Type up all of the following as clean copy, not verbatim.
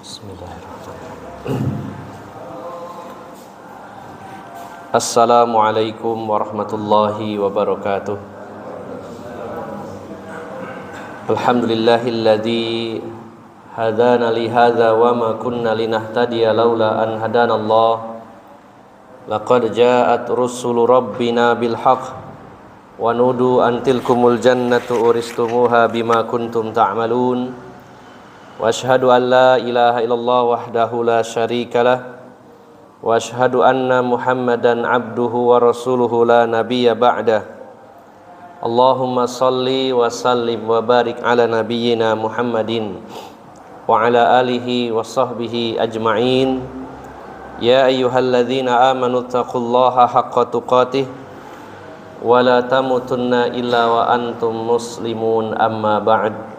Bismillahirrahmanirrahim. Assalamualaikum warahmatullahi wabarakatuh. Alhamdulillahilladzi hadana li hadza wa ma kunna linahtadiya laula an hadanallah. Laqad ja'at rusulu rabbina bil haqq wa nudu an tilkumul jannatu uristumuha bima kuntum ta'malun. Wa asyhadu an la ilaha illallah wahdahu la syarikalah wa asyhadu anna Muhammadan abduhu wa rasuluhu la nabiyya ba'dah. Allahumma salli wa sallim wa barik ala nabiyyina Muhammadin wa ala alihi wa sahbihi ajma'in. Ya ayyuhalladzina amanu taqullaha haqqa tuqatih wa la tamutunna illa wa antum muslimun, amma ba'd.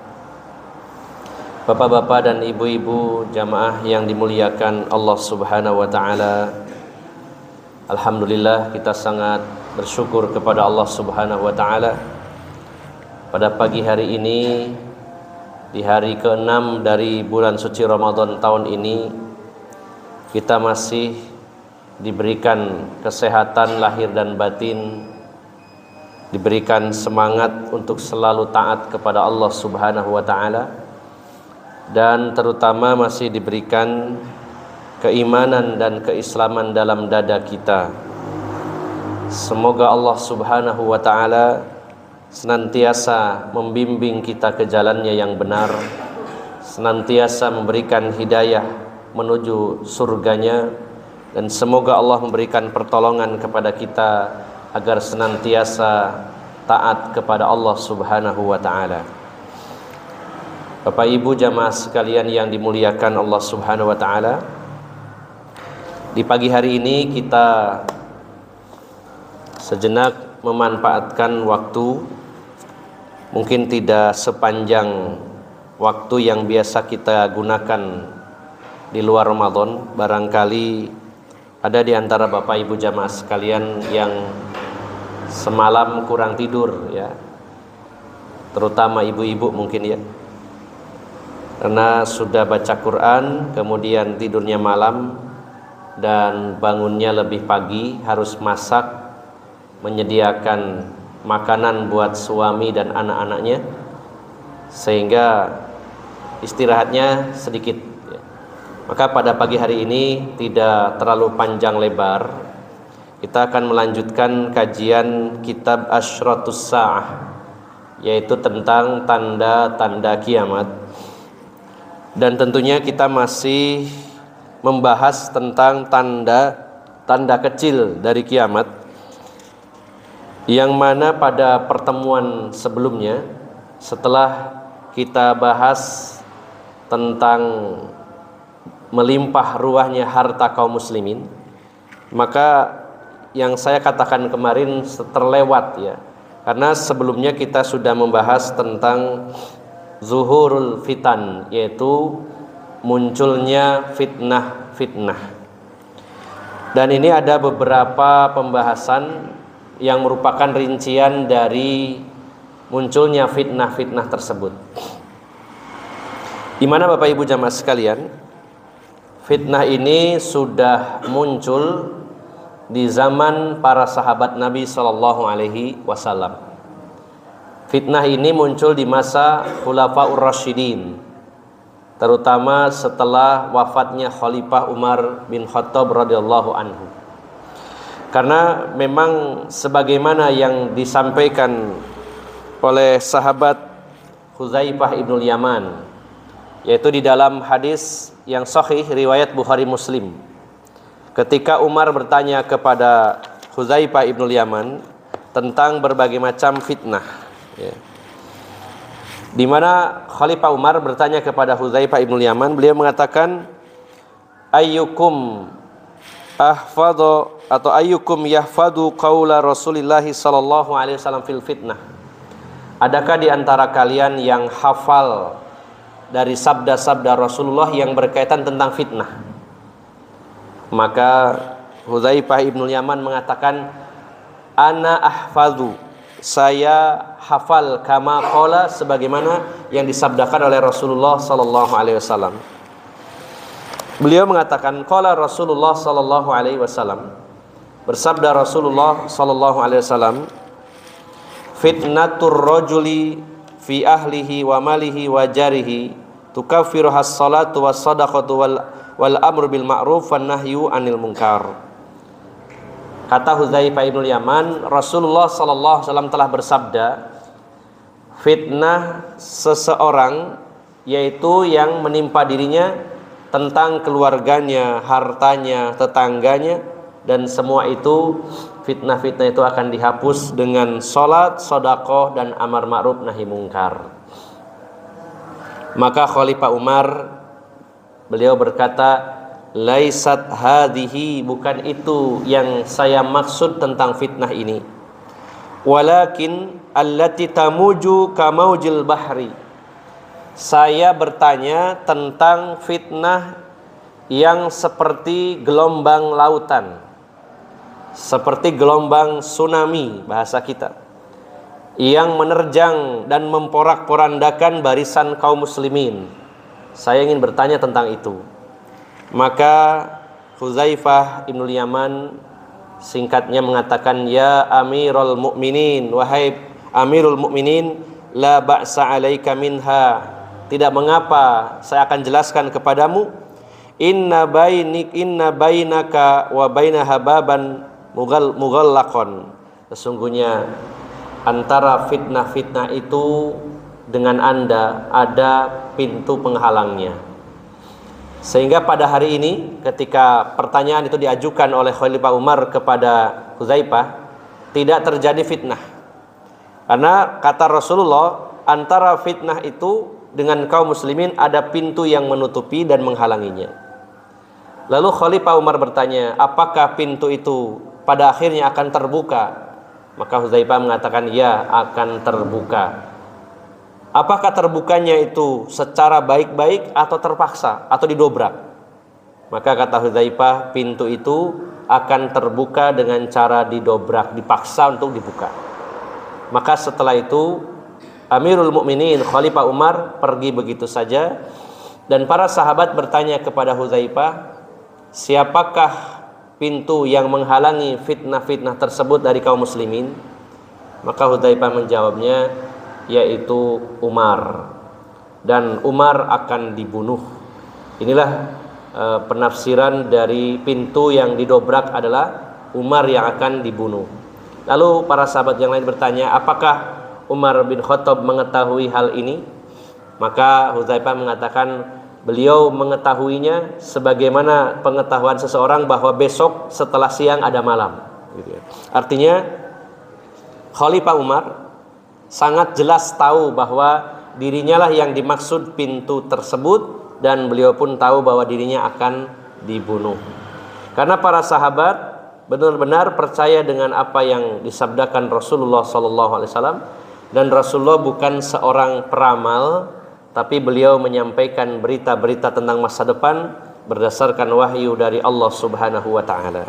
Bapak-bapak dan ibu-ibu jamaah yang dimuliakan Allah Subhanahu wa taala. Alhamdulillah, kita sangat bersyukur kepada Allah Subhanahu wa taala. Pada pagi hari ini, di hari ke-6 dari bulan suci Ramadan tahun ini, kita masih diberikan kesehatan lahir dan batin, diberikan semangat untuk selalu taat kepada Allah Subhanahu wa taala, dan terutama masih diberikan keimanan dan keislaman dalam dada kita. Semoga Allah Subhanahu wa taala senantiasa membimbing kita ke jalannya yang benar, senantiasa memberikan hidayah menuju surganya, dan semoga Allah memberikan pertolongan kepada kita agar senantiasa taat kepada Allah Subhanahu wa taala. Bapak Ibu jamaah sekalian yang dimuliakan Allah Subhanahu wa taala, di pagi hari ini kita sejenak memanfaatkan waktu, mungkin tidak sepanjang waktu yang biasa kita gunakan di luar Ramadan. Barangkali ada di antara Bapak Ibu jamaah sekalian yang semalam kurang tidur, ya, terutama ibu-ibu mungkin, ya, karena sudah baca Quran kemudian tidurnya malam dan bangunnya lebih pagi, harus masak, menyediakan makanan buat suami dan anak-anaknya, sehingga istirahatnya sedikit, ya. Maka pada pagi hari ini tidak terlalu panjang lebar, kita akan melanjutkan kajian kitab Asyratus Sa'ah, yaitu tentang tanda-tanda kiamat. Dan tentunya kita masih membahas tentang tanda kecil dari kiamat, yang mana pada pertemuan sebelumnya, setelah kita bahas tentang melimpah ruahnya harta kaum muslimin, maka yang saya katakan kemarin terlewat, ya, karena sebelumnya kita sudah membahas tentang zuhurul fitan, yaitu munculnya fitnah-fitnah. Dan ini ada beberapa pembahasan yang merupakan rincian dari munculnya fitnah-fitnah tersebut. Di mana Bapak Ibu jamaah sekalian, fitnah ini sudah muncul di zaman para sahabat Nabi sallallahu alaihi wasallam. Fitnah ini muncul di masa Khulafaur Rasyidin, terutama setelah wafatnya Khalifah Umar bin Khattab radhiyallahu anhu. Karena memang sebagaimana yang disampaikan oleh sahabat Hudzaifah ibnul Yaman, yaitu di dalam hadis yang sahih riwayat Bukhari Muslim, ketika Umar bertanya kepada Hudzaifah ibnul Yaman tentang berbagai macam fitnah, ya, di mana Khalifah Umar bertanya kepada Hudzaifah ibnul Yaman, beliau mengatakan, ayyukum ahfadhu atau ayyukum yahfadu qaula Rasulillah sallallahu alaihi wasallam fil fitnah. Adakah di antara kalian yang hafal dari sabda-sabda Rasulullah yang berkaitan tentang fitnah? Maka Hudzaifah ibnul Yaman mengatakan, ana ahfadhu, saya hafal kama qala, sebagaimana yang disabdakan oleh Rasulullah sallallahu alaihi wasallam. Beliau mengatakan, qala Rasulullah sallallahu alaihi wasallam, bersabda Rasulullah sallallahu alaihi wasallam, fitnatur rajuli fi ahlihi wa malihi wa jarihi tukaffiruha as-salatu was sadaqatu wal amru bil ma'ruf wan nahyu anil munkar. Kata Hudzaifah bin Yaman, Rasulullah sallallahu alaihi wasallam telah bersabda, fitnah seseorang yaitu yang menimpa dirinya tentang keluarganya, hartanya, tetangganya, dan semua itu fitnah-fitnah itu akan dihapus dengan salat, sedekah dan amar ma'ruf nahi mungkar. Maka Khalifah Umar beliau berkata, laisat hadhihi, bukan itu yang saya maksud tentang fitnah ini, walakin allati tamuju kamaujil bahri. Saya bertanya tentang fitnah yang seperti gelombang lautan, seperti gelombang tsunami bahasa kita, yang menerjang dan memporak-porandakan barisan kaum muslimin. Saya ingin bertanya tentang itu. Maka Hudzaifah bin Yaman singkatnya mengatakan, ya Amirul Mukminin, wahai Amirul Mukminin, la ba'sa 'alaika minha, tidak mengapa, saya akan jelaskan kepadamu. Inna bainaka wa bainaha baban mughallaqan, sesungguhnya antara fitnah-fitnah itu dengan Anda ada pintu penghalangnya. Sehingga pada hari ini ketika pertanyaan itu diajukan oleh Khalifah Umar kepada Hudzaifah, tidak terjadi fitnah. Karena kata Rasulullah, antara fitnah itu dengan kaum muslimin ada pintu yang menutupi dan menghalanginya. Lalu Khalifah Umar bertanya, apakah pintu itu pada akhirnya akan terbuka? Maka Hudzaifah mengatakan, ya, akan terbuka. Apakah terbukanya itu secara baik-baik atau terpaksa atau didobrak? Maka kata Hudzaifah, pintu itu akan terbuka dengan cara didobrak, dipaksa untuk dibuka. Maka setelah itu Amirul Mukminin Khalifah Umar pergi begitu saja, dan para sahabat bertanya kepada Hudzaifah, siapakah pintu yang menghalangi fitnah-fitnah tersebut dari kaum muslimin? Maka Hudzaifah menjawabnya, yaitu Umar, dan Umar akan dibunuh. Inilah penafsiran dari pintu yang didobrak adalah Umar yang akan dibunuh. Lalu para sahabat yang lain bertanya, apakah Umar bin Khattab mengetahui hal ini? Maka Hudzaifah mengatakan, beliau mengetahuinya sebagaimana pengetahuan seseorang bahwa besok setelah siang ada malam. Artinya Khalifah Umar sangat jelas tahu bahwa dirinya lah yang dimaksud pintu tersebut, dan beliau pun tahu bahwa dirinya akan dibunuh. Karena para sahabat benar-benar percaya dengan apa yang disabdakan Rasulullah SAW, dan Rasulullah bukan seorang peramal, tapi beliau menyampaikan berita-berita tentang masa depan berdasarkan wahyu dari Allah Subhanahu wa taala.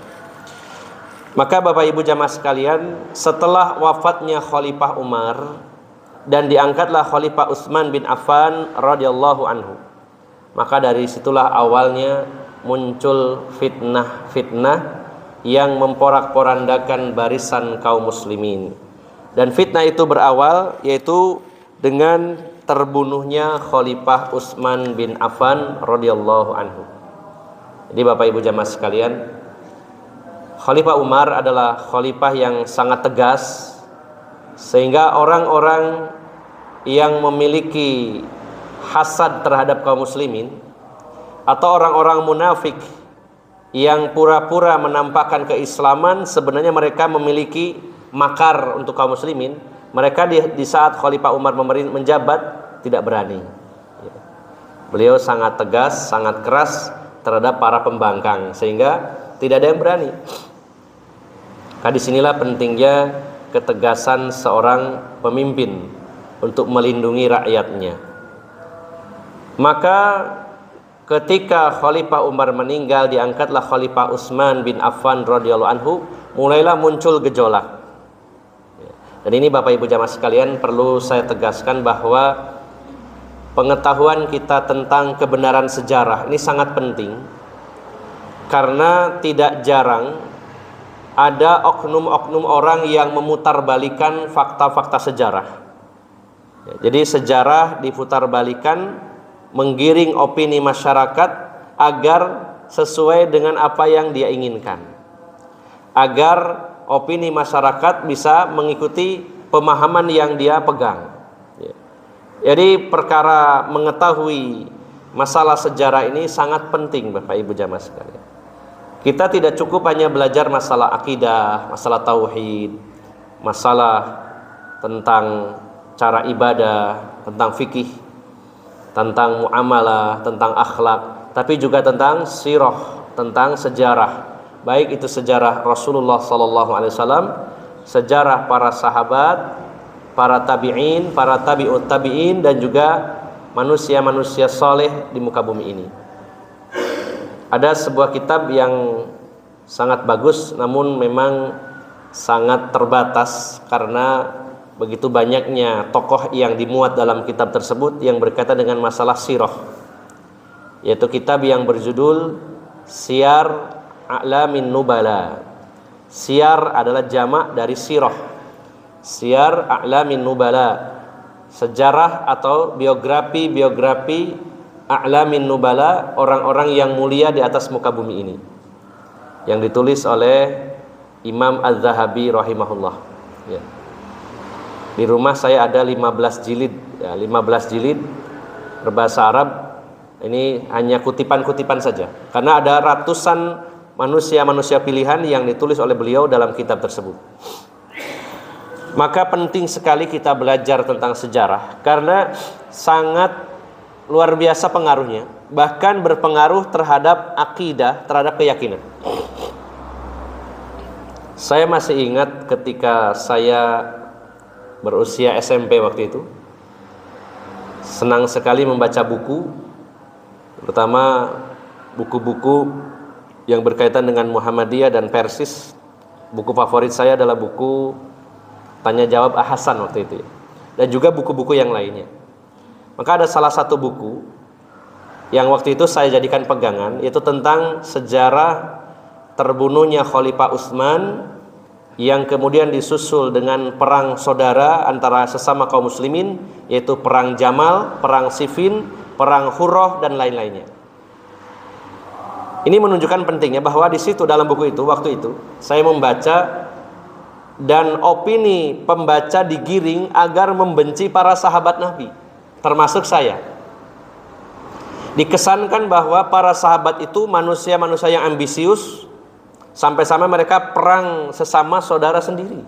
Maka Bapak Ibu jamaah sekalian, setelah wafatnya Khalifah Umar dan diangkatlah Khalifah Utsman bin Affan radhiyallahu anhu, maka dari situlah awalnya muncul fitnah-fitnah yang memporak-porandakan barisan kaum muslimin. Dan fitnah itu berawal yaitu dengan terbunuhnya Khalifah Utsman bin Affan radhiyallahu anhu. Jadi Bapak Ibu jamaah sekalian, Khalifah Umar adalah khalifah yang sangat tegas, sehingga orang-orang yang memiliki hasad terhadap kaum muslimin atau orang-orang munafik yang pura-pura menampakkan keislaman, sebenarnya mereka memiliki makar untuk kaum muslimin. Mereka di saat Khalifah Umar menjabat tidak berani. Beliau sangat tegas, sangat keras terhadap para pembangkang, sehingga tidak ada yang berani. Nah, disinilah pentingnya ketegasan seorang pemimpin untuk melindungi rakyatnya. Maka ketika Khalifah Umar meninggal, diangkatlah Khalifah Utsman bin Affan radhiyallahu anhu, mulailah muncul gejolak. Dan ini Bapak Ibu jamaah sekalian, perlu saya tegaskan bahwa pengetahuan kita tentang kebenaran sejarah ini sangat penting. Karena tidak jarang ada oknum-oknum orang yang memutarbalikan fakta-fakta sejarah. Jadi sejarah diputarbalikan, menggiring opini masyarakat agar sesuai dengan apa yang dia inginkan, agar opini masyarakat bisa mengikuti pemahaman yang dia pegang. Jadi perkara mengetahui masalah sejarah ini sangat penting, Bapak Ibu jamaah sekalian. Kita tidak cukup hanya belajar masalah akidah, masalah tauhid, masalah tentang cara ibadah, tentang fikih, tentang muamalah, tentang akhlak, tapi juga tentang sirah, tentang sejarah. Baik itu sejarah Rasulullah SAW, sejarah para sahabat, para tabi'in, para tabi'ut tabi'in, dan juga manusia-manusia soleh di muka bumi ini. Ada sebuah kitab yang sangat bagus, namun memang sangat terbatas karena begitu banyaknya tokoh yang dimuat dalam kitab tersebut yang berkaitan dengan masalah sirah, yaitu kitab yang berjudul Siyar A'lamin Nubala. Siyar adalah jamak dari sirah. Siyar A'lamin Nubala, sejarah atau biografi A'lamin Nubala, orang-orang yang mulia di atas muka bumi ini, yang ditulis oleh Imam Az-Zahabi rahimahullah. Ya. Di rumah saya ada 15 jilid, ya, 15 jilid berbahasa Arab. Ini hanya kutipan-kutipan saja, karena ada ratusan manusia-manusia pilihan yang ditulis oleh beliau dalam kitab tersebut. Maka penting sekali kita belajar tentang sejarah, karena sangat luar biasa pengaruhnya, bahkan berpengaruh terhadap akidah, terhadap keyakinan. Saya masih ingat ketika saya berusia SMP waktu itu, senang sekali membaca buku, terutama buku-buku yang berkaitan dengan Muhammadiyah dan Persis. Buku favorit saya adalah buku Tanya Jawab Hasan waktu itu, dan juga buku-buku yang lainnya. Maka ada salah satu buku yang waktu itu saya jadikan pegangan, yaitu tentang sejarah terbunuhnya Khalifah Utsman, yang kemudian disusul dengan perang saudara antara sesama kaum muslimin, yaitu perang Jamal, perang Siffin, perang Hurrah, dan lain-lainnya. Ini menunjukkan pentingnya bahwa di situ dalam buku itu, waktu itu saya membaca, dan opini pembaca digiring agar membenci para sahabat Nabi, termasuk saya. Dikesankan bahwa para sahabat itu manusia-manusia yang ambisius, sampai-sampai mereka perang sesama saudara sendiri,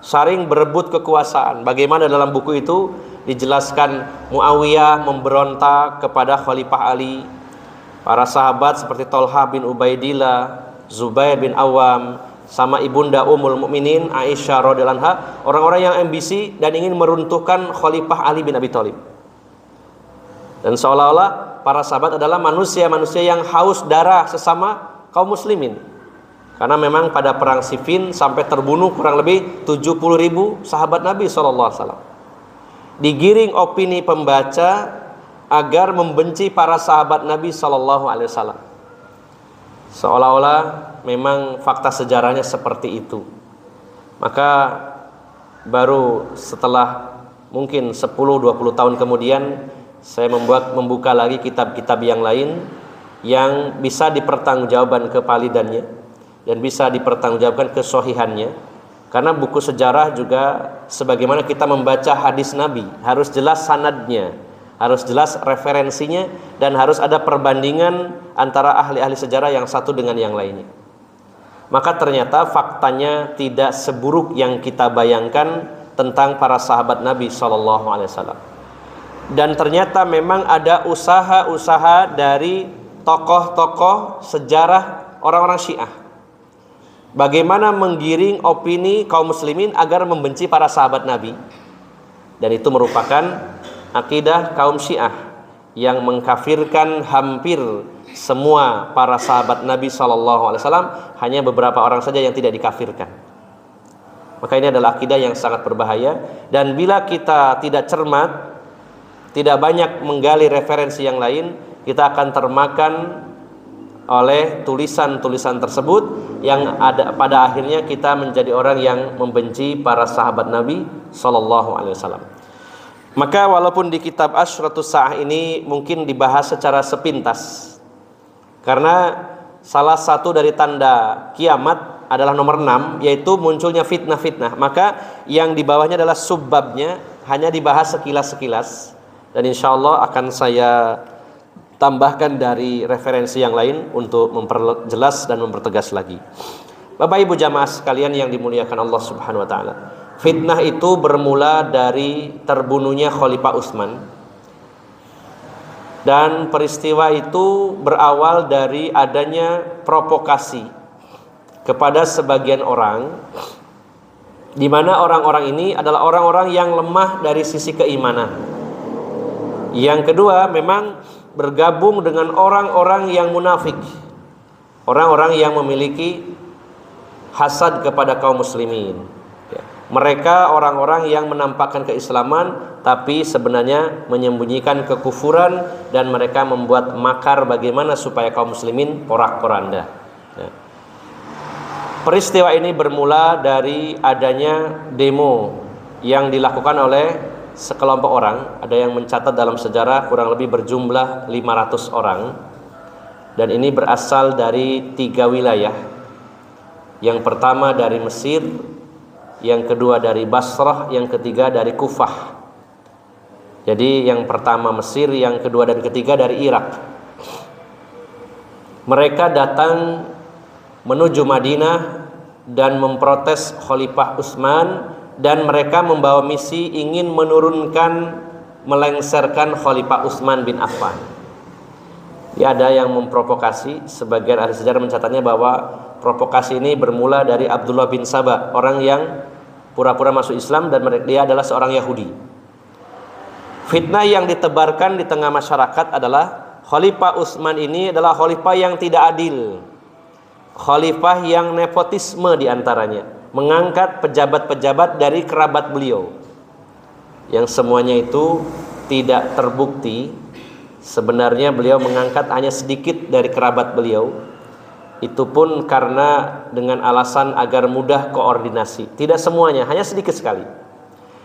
saling berebut kekuasaan. Bagaimana dalam buku itu dijelaskan Muawiyah memberontak kepada Khalifah Ali, para sahabat seperti Thalhah bin Ubaidillah, Zubair bin Awam, sama ibunda Ummul Mukminin Aisyah radhiyallahu anha, orang-orang yang ambisi dan ingin meruntuhkan Khalifah Ali bin Abi Thalib. Dan seolah-olah para sahabat adalah manusia-manusia yang haus darah sesama kaum muslimin. Karena memang pada perang Siffin sampai terbunuh kurang lebih 70.000 sahabat Nabi SAW. Digiring opini pembaca agar membenci para sahabat Nabi SAW. Seolah-olah memang fakta sejarahnya seperti itu. Maka baru setelah mungkin 10-20 tahun kemudian, saya membuka lagi kitab-kitab yang lain yang bisa dipertanggungjawabkan kevalidannya dan bisa dipertanggungjawabkan kesohihannya. Karena buku sejarah juga sebagaimana kita membaca hadis Nabi, harus jelas sanadnya, harus jelas referensinya, dan harus ada perbandingan antara ahli-ahli sejarah yang satu dengan yang lainnya. Maka ternyata faktanya tidak seburuk yang kita bayangkan tentang para sahabat Nabi SAW. Dan ternyata memang ada usaha-usaha dari tokoh-tokoh sejarah orang-orang Syiah, bagaimana menggiring opini kaum muslimin agar membenci para sahabat Nabi. Dan itu merupakan akidah kaum Syiah yang mengkafirkan hampir semua para sahabat Nabi SAW. Hanya beberapa orang saja yang tidak dikafirkan. Maka ini adalah akidah yang sangat berbahaya. Dan bila kita tidak cermat, tidak banyak menggali referensi yang lain, kita akan termakan oleh tulisan-tulisan tersebut, yang ada pada akhirnya kita menjadi orang yang membenci para sahabat Nabi sallallahu alaihi wasallam. Maka walaupun di kitab Asyratus Sa'ah ini mungkin dibahas secara sepintas, karena salah satu dari tanda kiamat adalah nomor 6, yaitu munculnya fitnah-fitnah. Maka yang di bawahnya adalah subbabnya, hanya dibahas sekilas-sekilas, dan insya Allah akan saya tambahkan dari referensi yang lain untuk memperjelas dan mempertegas lagi. Bapak Ibu jamaah sekalian yang dimuliakan Allah Subhanahu wa taala, fitnah itu bermula dari terbunuhnya Khalifah Utsman. Dan peristiwa itu berawal dari adanya provokasi kepada sebagian orang, di mana orang-orang ini adalah orang-orang yang lemah dari sisi keimanan. Yang kedua, memang bergabung dengan orang-orang yang munafik, orang-orang yang memiliki hasad kepada kaum muslimin. Mereka orang-orang yang menampakkan keislaman tapi sebenarnya menyembunyikan kekufuran, dan mereka membuat makar bagaimana supaya kaum muslimin porak-poranda. Peristiwa ini bermula dari adanya demo yang dilakukan oleh sekelompok orang. Ada yang mencatat dalam sejarah kurang lebih berjumlah 500 orang, dan ini berasal dari 3 wilayah. Yang pertama dari Mesir, yang kedua dari Basrah, yang ketiga dari Kufah. Jadi yang pertama Mesir, yang kedua dan ketiga dari Irak. Mereka datang menuju Madinah dan memprotes Khalifah Utsman, dan mereka membawa misi ingin menurunkan, melengsarkan Khalifah Utsman bin Affan. Ya, ada yang memprovokasi. Sebagian ahli sejarah mencatatnya bahwa provokasi ini bermula dari Abdullah bin Sabah, orang yang pura-pura masuk Islam dan dia adalah seorang Yahudi. Fitnah yang ditebarkan di tengah masyarakat adalah Khalifah Utsman ini adalah khalifah yang tidak adil, khalifah yang nepotisme diantaranya, mengangkat pejabat-pejabat dari kerabat beliau, yang semuanya itu tidak terbukti. Sebenarnya beliau mengangkat hanya sedikit dari kerabat beliau, itu pun karena dengan alasan agar mudah koordinasi. Tidak semuanya, hanya sedikit sekali.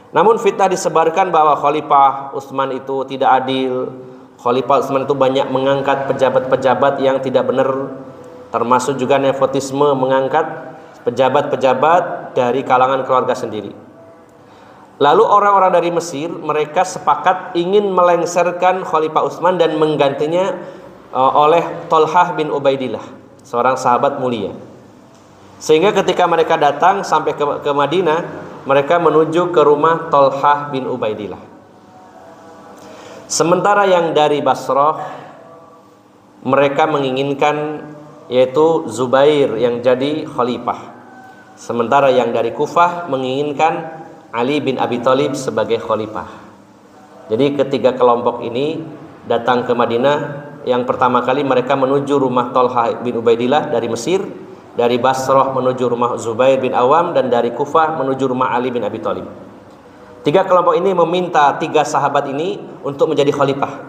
Namun fitnah disebarkan bahwa Khalifah Utsman itu tidak adil, Khalifah Utsman itu banyak mengangkat pejabat-pejabat yang tidak benar, termasuk juga nepotisme, mengangkat pejabat-pejabat dari kalangan keluarga sendiri. Lalu orang-orang dari Mesir, mereka sepakat ingin melengsarkan Khalifah Utsman dan menggantinya oleh Thalhah bin Ubaidillah, seorang sahabat mulia. Sehingga ketika mereka datang sampai ke Madinah, mereka menuju ke rumah Thalhah bin Ubaidillah. Sementara yang dari Basrah, mereka menginginkan yaitu Zubair yang jadi khalifah. Sementara yang dari Kufah menginginkan Ali bin Abi Thalib sebagai khalifah. Jadi ketiga kelompok ini datang ke Madinah. Yang pertama kali mereka menuju rumah Thalhah bin Ubaidillah dari Mesir, dari Basrah menuju rumah Zubair bin Awam, dan dari Kufah menuju rumah Ali bin Abi Thalib. Tiga kelompok ini meminta 3 sahabat ini untuk menjadi khalifah.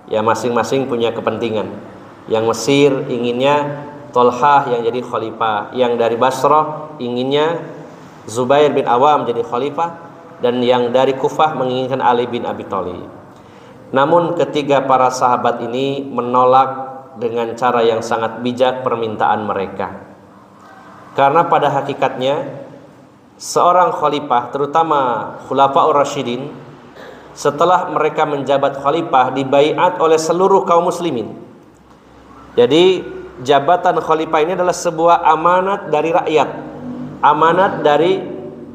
Ya, masing-masing punya kepentingan. Yang Mesir inginnya Thalhah yang jadi khalifah, yang dari Basrah inginnya Zubair bin Awam jadi khalifah, dan yang dari Kufah menginginkan Ali bin Abi Thalib. Namun ketiga para sahabat ini menolak dengan cara yang sangat bijak permintaan mereka. Karena pada hakikatnya seorang khalifah, terutama Khulafaur Rasyidin, setelah mereka menjabat khalifah dibaiat oleh seluruh kaum muslimin. Jadi jabatan khalifah ini adalah sebuah amanat dari rakyat, amanat dari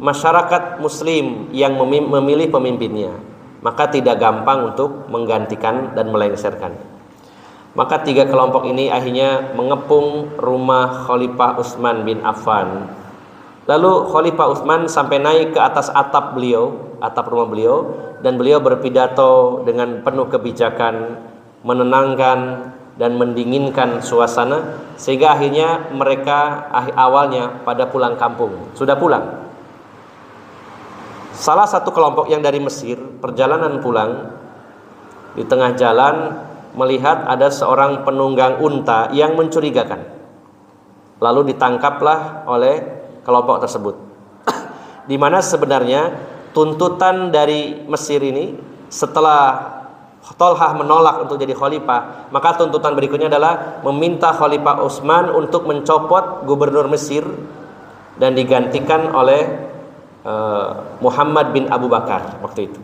masyarakat muslim yang memilih pemimpinnya. Maka tidak gampang untuk menggantikan dan melengsarkan. Maka 3 kelompok ini akhirnya mengepung rumah Khalifah Utsman bin Affan. Lalu Khalifah Utsman sampai naik ke atas atap rumah beliau, dan beliau berpidato dengan penuh kebijakan, menenangkan dan mendinginkan suasana, sehingga akhirnya mereka awalnya pada pulang kampung, sudah pulang. Salah satu kelompok yang dari Mesir perjalanan pulang, di tengah jalan melihat ada seorang penunggang unta yang mencurigakan. Lalu ditangkaplah oleh kelompok tersebut. Di mana sebenarnya tuntutan dari Mesir ini setelah Tolhah menolak untuk jadi khalifah, maka tuntutan berikutnya adalah meminta Khalifah Utsman untuk mencopot gubernur Mesir dan digantikan oleh Muhammad bin Abu Bakar waktu itu.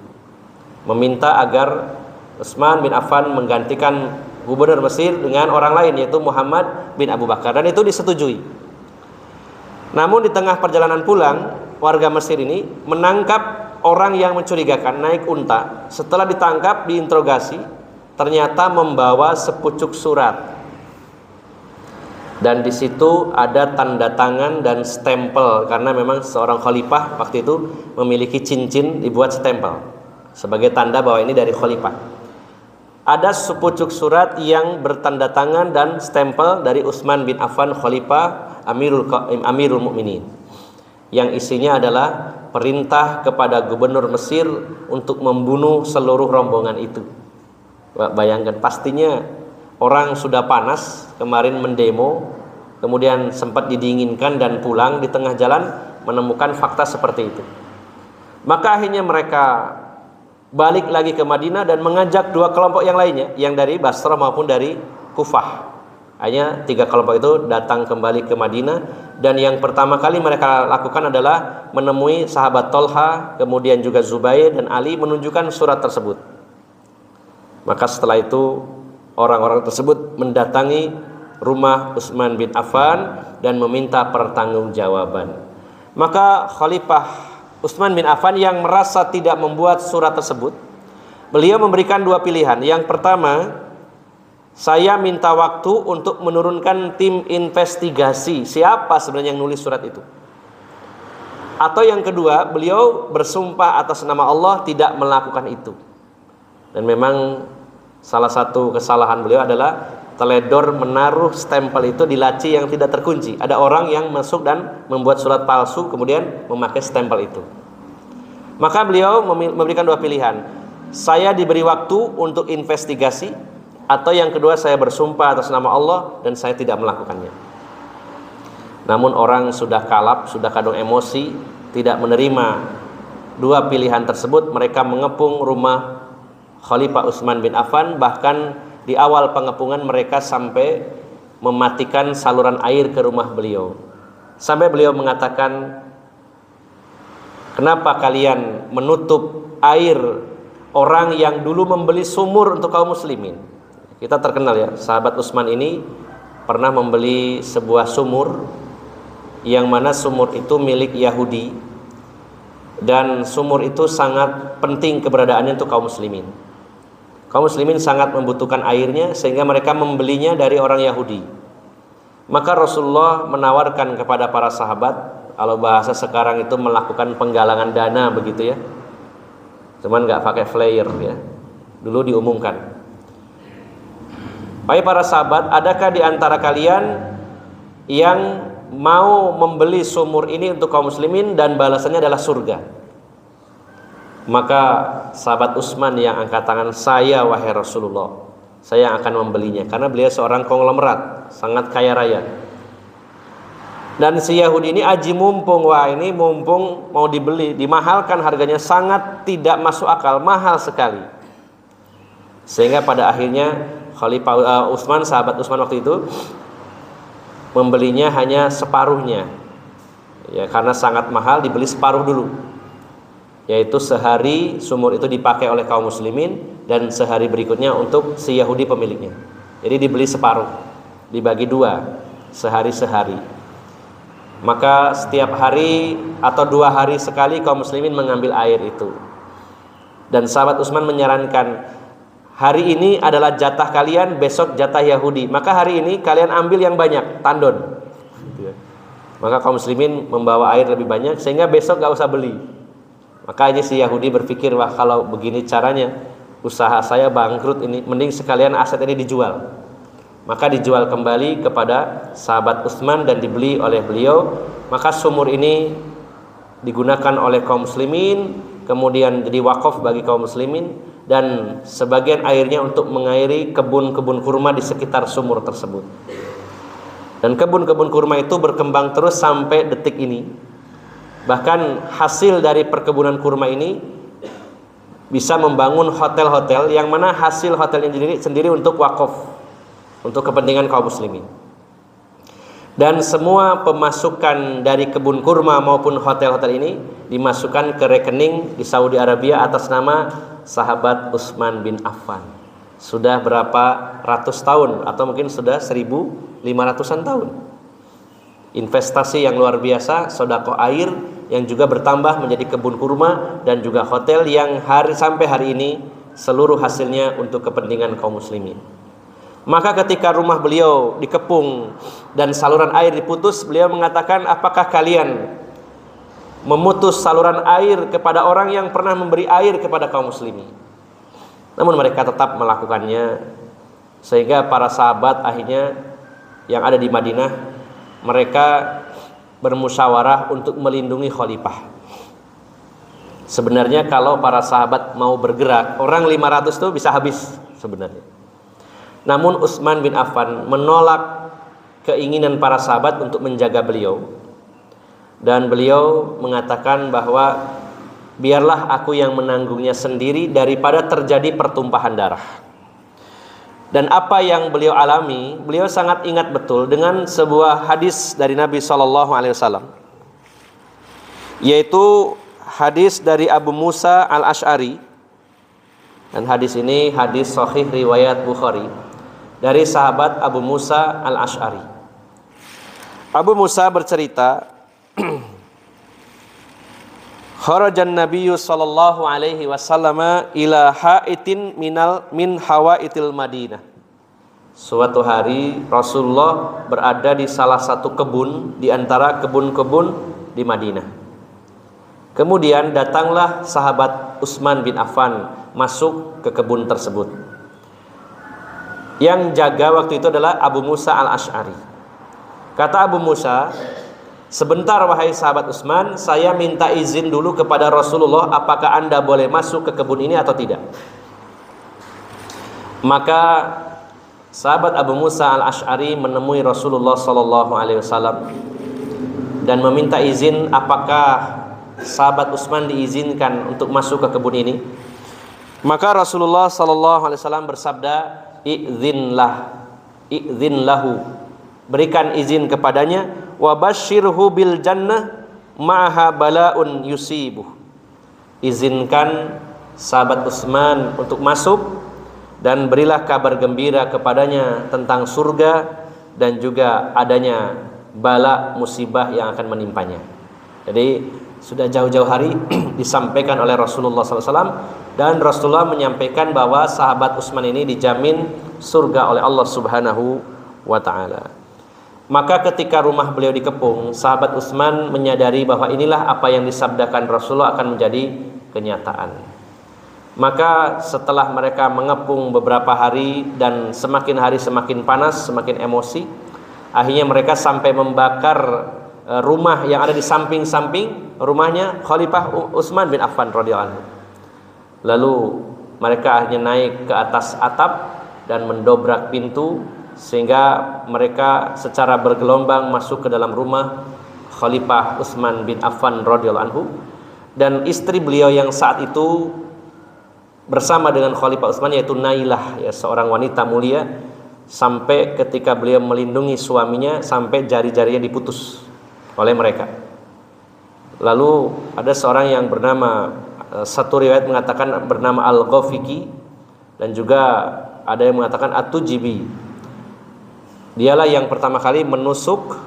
Meminta agar Utsman bin Affan menggantikan gubernur Mesir dengan orang lain, yaitu Muhammad bin Abu Bakar, dan itu disetujui. Namun di tengah perjalanan pulang, warga Mesir ini menangkap orang yang mencurigakan naik unta. Setelah ditangkap, diinterogasi, ternyata membawa sepucuk surat. Dan di situ ada tanda tangan dan stempel, karena memang seorang khalifah waktu itu memiliki cincin dibuat stempel sebagai tanda bahwa ini dari khalifah. Ada sepucuk surat yang bertanda tangan dan stempel dari Utsman bin Affan, khalifah Amirul Mukminin, yang isinya adalah perintah kepada gubernur Mesir untuk membunuh seluruh rombongan itu. Bayangkan, pastinya orang sudah panas kemarin mendemo, kemudian sempat didinginkan dan pulang, di tengah jalan menemukan fakta seperti itu. Maka akhirnya mereka balik lagi ke Madinah dan mengajak dua kelompok yang lainnya, yang dari Basrah maupun dari Kufah. Hanya 3 kelompok itu datang kembali ke Madinah, dan yang pertama kali mereka lakukan adalah menemui sahabat Tolha, kemudian juga Zubair dan Ali, menunjukkan surat tersebut. Maka setelah itu orang-orang tersebut mendatangi rumah Utsman bin Affan dan meminta pertanggungjawaban. Maka Khalifah Utsman bin Affan yang merasa tidak membuat surat tersebut, beliau memberikan 2 pilihan. Yang pertama, saya minta waktu untuk menurunkan tim investigasi siapa sebenarnya yang nulis surat itu. Atau yang kedua, beliau bersumpah atas nama Allah tidak melakukan itu. Dan memang salah satu kesalahan beliau adalah teledor menaruh stempel itu di laci yang tidak terkunci. Ada orang yang masuk dan membuat surat palsu kemudian memakai stempel itu. Maka beliau memberikan 2 pilihan. Saya diberi waktu untuk investigasi, atau yang kedua, saya bersumpah atas nama Allah dan saya tidak melakukannya. Namun orang sudah kalap, sudah kadung emosi, tidak menerima 2 pilihan tersebut. Mereka mengepung rumah Khalifah Utsman bin Affan. Bahkan di awal pengepungan mereka sampai mematikan saluran air ke rumah beliau. Sampai beliau mengatakan, kenapa kalian menutup air orang yang dulu membeli sumur untuk kaum muslimin? Kita terkenal ya, sahabat Utsman ini pernah membeli sebuah sumur, yang mana sumur itu milik Yahudi, dan sumur itu sangat penting keberadaannya untuk kaum muslimin. Kaum muslimin sangat membutuhkan airnya, sehingga mereka membelinya dari orang Yahudi. Maka Rasulullah menawarkan kepada para sahabat, kalau bahasa sekarang itu melakukan penggalangan dana begitu ya, cuman nggak pakai flyer ya, dulu diumumkan. Baik para sahabat, adakah di antara kalian yang mau membeli sumur ini untuk kaum muslimin dan balasannya adalah surga? Maka sahabat Utsman yang angkat tangan, saya wahai Rasulullah, saya akan membelinya, karena beliau seorang konglomerat, sangat kaya raya. Dan si Yahudi ini aji mumpung, wah ini mumpung mau dibeli, dimahalkan harganya, sangat tidak masuk akal, mahal sekali. Sehingga pada akhirnya Khalifah Utsman, sahabat Utsman waktu itu, membelinya hanya separuhnya, ya, karena sangat mahal, dibeli separuh dulu, yaitu sehari sumur itu dipakai oleh kaum muslimin dan sehari berikutnya untuk si Yahudi pemiliknya. Jadi dibeli separuh, dibagi 2, sehari-sehari. Maka setiap hari atau 2 hari sekali kaum muslimin mengambil air itu. Dan sahabat Utsman menyarankan, hari ini adalah jatah kalian, besok jatah Yahudi. Maka hari ini kalian ambil yang banyak, tandon. Maka kaum muslimin membawa air lebih banyak, sehingga besok gak usah beli. Makanya si Yahudi berpikir, wah kalau begini caranya, usaha saya bangkrut ini, mending sekalian aset ini dijual. Maka dijual kembali kepada sahabat Utsman dan dibeli oleh beliau. Maka sumur ini digunakan oleh kaum muslimin, kemudian jadi wakaf bagi kaum muslimin. dan sebagian airnya untuk mengairi kebun-kebun kurma di sekitar sumur tersebut. Dan kebun-kebun kurma itu berkembang terus sampai detik ini. Bahkan hasil dari perkebunan kurma ini bisa membangun hotel-hotel yang mana hasil hotelnya sendiri untuk wakaf, untuk kepentingan kaum muslimin. Dan semua pemasukan dari kebun kurma maupun hotel-hotel ini dimasukkan ke rekening di Saudi Arabia atas nama sahabat Utsman bin Affan. Sudah berapa ratus tahun atau mungkin sudah 1500-an tahun. Investasi yang luar biasa, sedekah air yang juga bertambah menjadi kebun kurma dan juga hotel yang sampai hari ini seluruh hasilnya untuk kepentingan kaum muslimin. Maka ketika rumah beliau dikepung dan saluran air diputus, beliau mengatakan, apakah kalian memutus saluran air kepada orang yang pernah memberi air kepada kaum muslimin? Namun mereka tetap melakukannya, sehingga para sahabat akhirnya yang ada di Madinah, mereka bermusyawarah untuk melindungi khalifah. Sebenarnya kalau para sahabat mau bergerak, orang 500 itu bisa habis sebenarnya. Namun Utsman bin Affan menolak keinginan para sahabat untuk menjaga beliau, dan beliau mengatakan bahwa biarlah aku yang menanggungnya sendiri daripada terjadi pertumpahan darah. Dan apa yang beliau alami, beliau sangat ingat betul dengan sebuah hadis dari Nabi SAW, yaitu hadis dari Abu Musa al-Ash'ari. Dan hadis ini hadis sahih riwayat Bukhari dari sahabat Abu Musa al-Ash'ari. Abu Musa bercerita, kharajan Nabiyyu sallallahu alaihi wasallam ila haitin min hawaitil Madinah. Suatu hari Rasulullah berada di salah satu kebun di antara kebun-kebun di Madinah. Kemudian datanglah sahabat Utsman bin Affan masuk ke kebun tersebut. Yang jaga waktu itu adalah Abu Musa al-Ash'ari. Kata Abu Musa, sebentar wahai sahabat Utsman, saya minta izin dulu kepada Rasulullah, apakah anda boleh masuk ke kebun ini atau tidak. Maka sahabat Abu Musa al-Ash'ari menemui Rasulullah SAW dan meminta izin apakah sahabat Utsman diizinkan untuk masuk ke kebun ini. Maka Rasulullah SAW bersabda, I'dhin lahu, berikan izin kepadanya, wa basyirhu bil jannah ma'aha bala'un yusibuh. Izinkan sahabat Utsman untuk masuk dan berilah kabar gembira kepadanya tentang surga dan juga adanya bala musibah yang akan menimpanya. Jadi sudah jauh-jauh hari disampaikan oleh Rasulullah SAW, dan Rasulullah menyampaikan bahwa sahabat Utsman ini dijamin surga oleh Allah Subhanahu wa ta'ala. Maka ketika rumah beliau dikepung, sahabat Utsman menyadari bahwa inilah apa yang disabdakan Rasulullah akan menjadi kenyataan. Maka setelah mereka mengepung beberapa hari dan semakin hari semakin panas, semakin emosi, akhirnya mereka sampai membakar rumah yang ada di samping-samping rumahnya Khalifah Utsman bin Affan radhiyallahu anhu. Lalu mereka akhirnya naik ke atas atap dan mendobrak pintu, sehingga mereka secara bergelombang masuk ke dalam rumah Khalifah Utsman bin Affan radhiyallahu anhu. Dan istri beliau yang saat itu bersama dengan Khalifah Utsman, yaitu Nailah, ya, seorang wanita mulia, sampai ketika beliau melindungi suaminya sampai jari-jarinya diputus oleh mereka. Lalu ada seorang yang bernama, satu riwayat mengatakan bernama Al-Ghafiqi, dan juga ada yang mengatakan At-Tujibi. Dialah yang pertama kali menusuk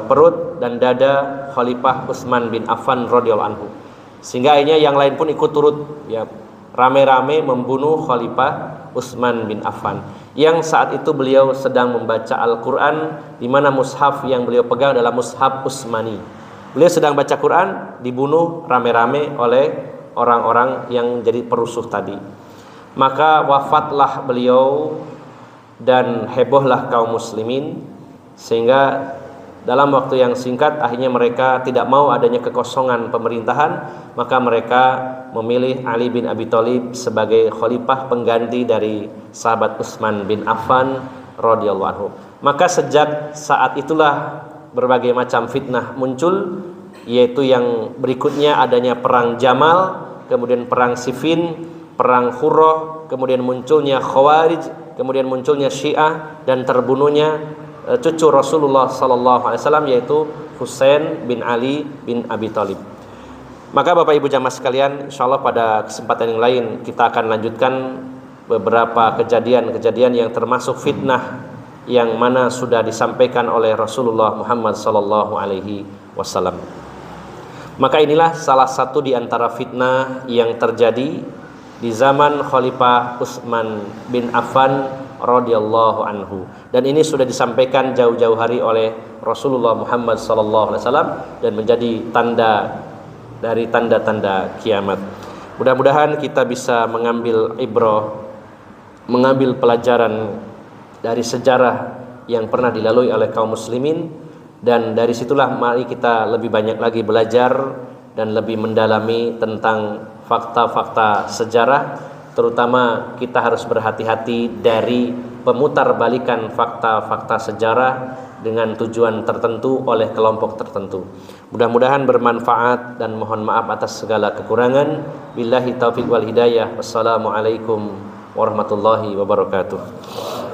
perut dan dada Khalifah Utsman bin Affan radhiyallahu anhu, sehingga akhirnya yang lain pun ikut turut, ya, rame-rame membunuh Khalifah Utsman bin Affan, yang saat itu beliau sedang membaca Al-Quran, di mana mushaf yang beliau pegang adalah mushaf Utsmani. Beliau sedang baca Quran, dibunuh rame-rame oleh orang-orang yang jadi perusuh tadi. Maka wafatlah beliau dan hebohlah kaum muslimin, sehingga dalam waktu yang singkat akhirnya mereka tidak mau adanya kekosongan pemerintahan, maka mereka memilih Ali bin Abi Thalib sebagai khalifah pengganti dari sahabat Utsman bin Affan radhiyallahu anhu. Maka sejak saat itulah berbagai macam fitnah muncul, yaitu yang berikutnya adanya perang Jamal, kemudian perang Siffin, perang Khurrah, kemudian munculnya Khawarij, kemudian munculnya Syiah, dan terbunuhnya cucu Rasulullah sallallahu alaihi wasallam yaitu Husain bin Ali bin Abi Thalib. Maka Bapak Ibu jamaah sekalian, insyaallah pada kesempatan yang lain kita akan lanjutkan beberapa kejadian-kejadian yang termasuk fitnah yang mana sudah disampaikan oleh Rasulullah Muhammad sallallahu alaihi wasallam. Maka inilah salah satu di antara fitnah yang terjadi di zaman Khalifah Utsman bin Affan radhiyallahu anhu, dan ini sudah disampaikan jauh-jauh hari oleh Rasulullah Muhammad sallallahu alaihi wasallam dan menjadi tanda dari tanda-tanda kiamat. Mudah-mudahan kita bisa mengambil ibrah, mengambil pelajaran dari sejarah yang pernah dilalui oleh kaum muslimin, dan dari situlah mari kita lebih banyak lagi belajar dan lebih mendalami tentang fakta-fakta sejarah. Terutama kita harus berhati-hati dari pemutarbalikan fakta-fakta sejarah dengan tujuan tertentu oleh kelompok tertentu. Mudah-mudahan bermanfaat dan mohon maaf atas segala kekurangan. Billahi taufiq wal hidayah. Wassalamualaikum warahmatullahi wabarakatuh.